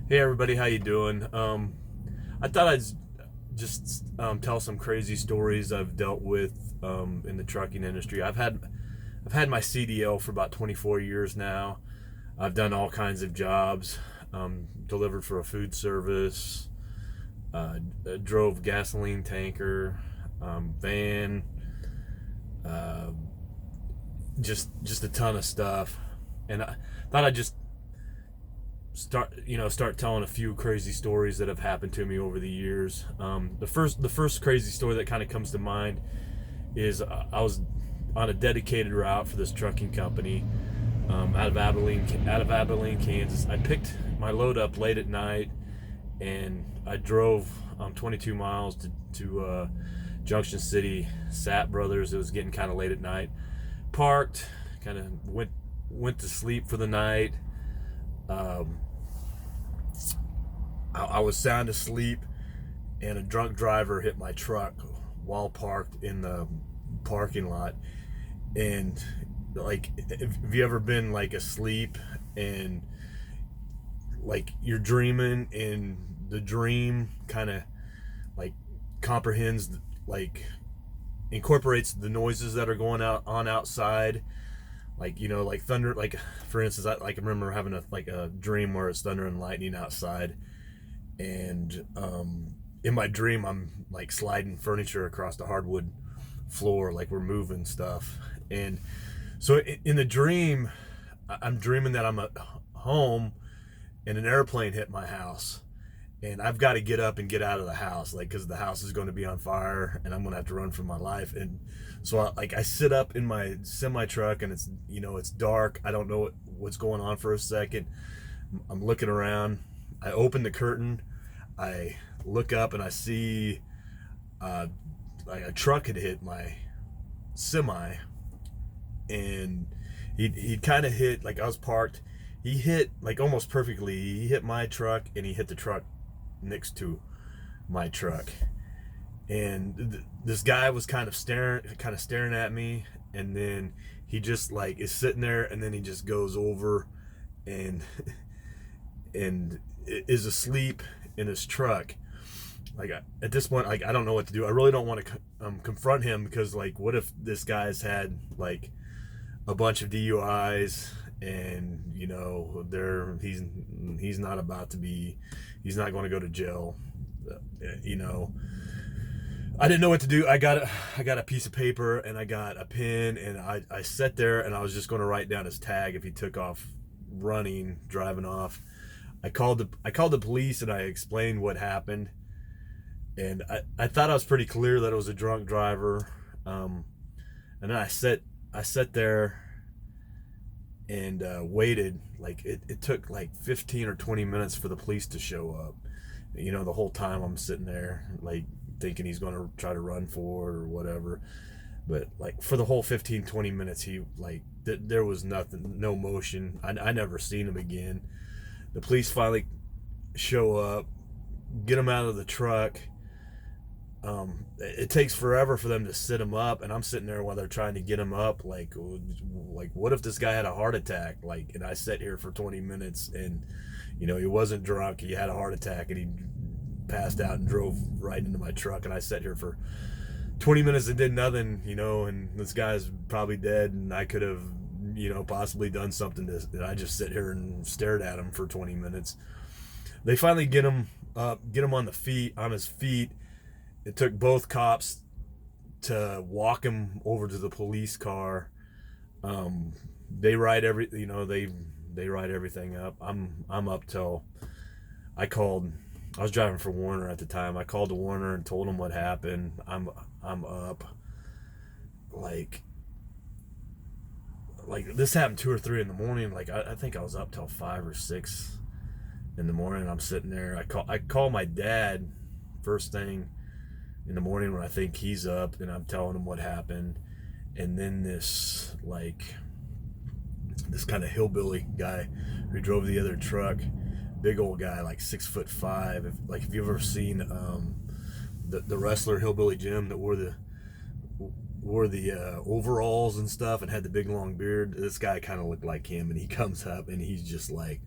Hey everybody, how you doing? I thought I'd just tell some crazy stories I've dealt with in the trucking industry. I've had my CDL for about 24 years now. I've done all kinds of jobs. Delivered for a food service, drove gasoline tanker, van, uh, just a ton of stuff. And I thought I'd just start telling a few crazy stories that have happened to me over the years. The first crazy story that kind of comes to mind is I was on a dedicated route for this trucking company out of Abilene, Kansas. I picked my load up late at night and I drove 22 miles to Junction City, Sap Brothers. It was getting kind of late at night. Parked, kind of went to sleep for the night. Um, I was sound asleep, and a drunk driver hit my truck while parked in the parking lot. And like, have you ever been like asleep and like you're dreaming, and the dream kind of like comprehends, like incorporates the noises that are going on outside, like like thunder, like for instance, I remember having a dream where it's thunder and lightning outside, and in my dream I'm like sliding furniture across the hardwood floor, like we're moving stuff. And so in the dream, I'm dreaming that I'm at home and an airplane hit my house, and I've got to get up and get out of the house, like because the house is going to be on fire and I'm going to have to run for my life. And so I sit up in my semi truck, and it's dark. I don't know what's going on for a second. I'm looking around. I open the curtain. I look up and I see uh, like a truck had hit my semi, and he kind of hit, like I was parked. He hit like almost perfectly. He hit my truck and he hit the truck next to my truck. And this guy was kind of staring at me, and then he just like is sitting there, and then he just goes over and and is asleep in his truck. Like at this point, like I don't know what to do. I really don't want to confront him, because like what if this guy's had like a bunch of DUIs, and he's not about to be, he's not going to go to jail. you know I didn't know what to do. I got a piece of paper and I got a pen, and I sat there and I was just going to write down his tag if he took off running, driving off. I called the police and I explained what happened, and I thought I was pretty clear that it was a drunk driver. And then I sat there and waited. Like it took like 15 or 20 minutes for the police to show up. The whole time I'm sitting there like thinking he's going to try to run for it or whatever. But like for the whole 15, 20 minutes, he like there was nothing, no motion. I never seen him again. The police finally show up, get him out of the truck. It takes forever for them to sit him up, and I'm sitting there while they're trying to get him up. Like what if this guy had a heart attack? Like, and I sat here for 20 minutes, and he wasn't drunk. He had a heart attack, and he passed out and drove right into my truck. And I sat here for 20 minutes and did nothing. And this guy's probably dead, and I could have, possibly done something to. And I just sit here and stared at him for 20 minutes. They finally get him up, get him on his feet. It took both cops to walk him over to the police car. They write they write everything up. I'm up till I called. I was driving for Warner at the time. I called to Warner and told him what happened. I'm up. Like this happened 2 or 3 in the morning. Like I think I was up till 5 or 6 in the morning. I'm sitting there. I call my dad first thing in the morning when I think he's up, and I'm telling him what happened. And then this kind of hillbilly guy who drove the other truck, big old guy, like 6'5". If you've ever seen the wrestler Hillbilly Jim that wore the overalls and stuff and had the big long beard, this guy kind of looked like him. And he comes up and he's just like,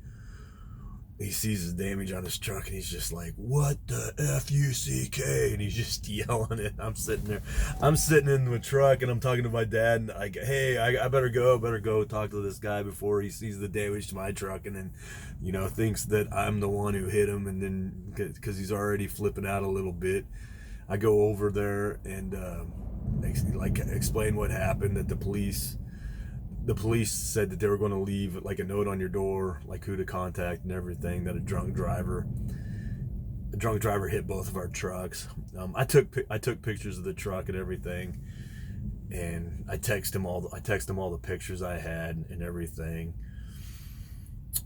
he sees his damage on his truck and he's just like, "What the F-U-C-K?" And he's just yelling it. I'm sitting there. I'm sitting in the truck and I'm talking to my dad and I go, "Hey, I better go talk to this guy before he sees the damage to my truck and then, thinks that I'm the one who hit him." And then, because he's already flipping out a little bit, I go over there and explain what happened, that the police said that they were going to leave like a note on your door, like who to contact and everything, that a drunk driver hit both of our trucks. I took pictures of the truck and everything, and I text him all the pictures I had and everything.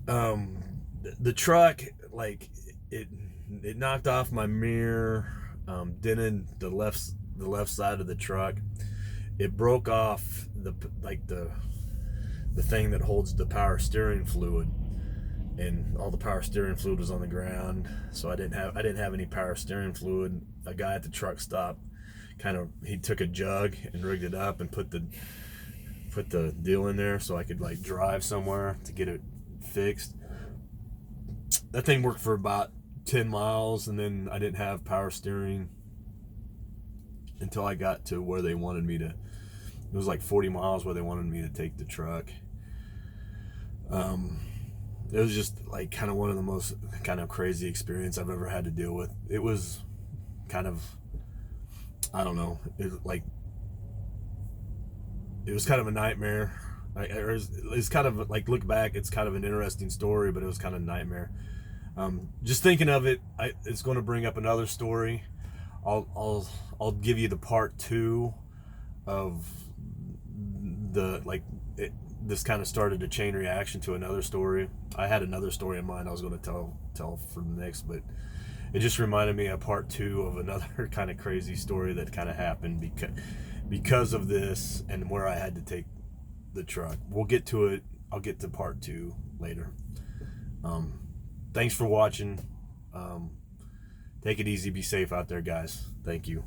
The truck, like, it knocked off my mirror, dented the left side of the truck. It broke off the thing that holds the power steering fluid, and all the power steering fluid was on the ground, so I didn't have any power steering fluid. A guy at the truck stop he took a jug and rigged it up and put the deal in there so I could like drive somewhere to get it fixed. That thing worked for about 10 miles, and then I didn't have power steering until I got to where they wanted me to. It was like 40 miles where they wanted me to take the truck. It was just like kind of one of the most kind of crazy experience I've ever had to deal with. It was kind of, I don't know, it was kind of a nightmare. It's kind of like, look back, it's kind of an interesting story, but it was kind of a nightmare. Just thinking of it, it's going to bring up another story. I'll give you the part 2 of this kind of started a chain reaction to another story. I had another story in mind I was going to tell for the next, but it just reminded me of part 2 of another kind of crazy story that kind of happened because of this, and where I had to take the truck. We'll get to it. I'll get to part 2 later. Thanks for watching. Take it easy. Be safe out there, guys. Thank you.